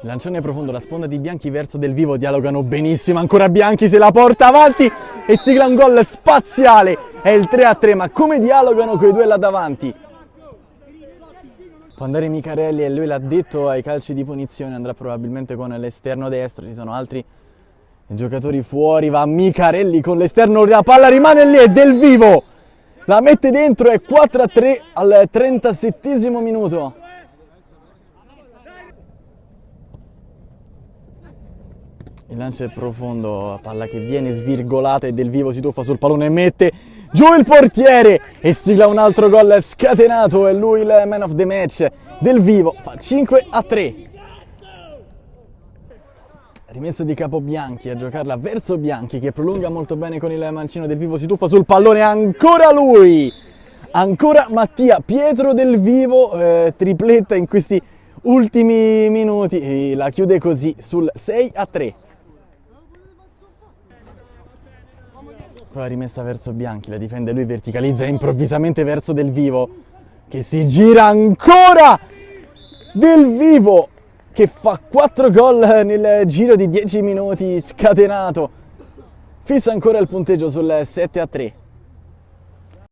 Lancione profondo, la sponda di Bianchi verso Del Vivo, dialogano benissimo, ancora Bianchi se la porta avanti e sigla un gol spaziale, è il 3-3, ma come dialogano quei due là davanti? Può andare Micarelli e lui l'ha detto ai calci di punizione, andrà probabilmente con l'esterno destro, ci sono altri giocatori fuori, va Micarelli con l'esterno, la palla rimane lì e Del Vivo la mette dentro, è 4-3 al 37esimo minuto. Il lancio è profondo, palla che viene svirgolata e Del Vivo si tuffa sul pallone e mette giù il portiere e sigla un altro gol scatenato, è lui il man of the match. Del Vivo fa 5-3. Rimessa di capo Bianchi, a giocarla verso Bianchi che prolunga molto bene con il mancino. Del Vivo si tuffa sul pallone, ancora lui, ancora Mattia Pietro Del Vivo, tripletta in questi ultimi minuti e la chiude così sul 6-3. Poi la rimessa verso Bianchi, la difende lui, verticalizza improvvisamente verso Del Vivo che si gira, ancora Del Vivo che fa 4 gol nel giro di 10 minuti, scatenato, fissa ancora il punteggio sul 7-3.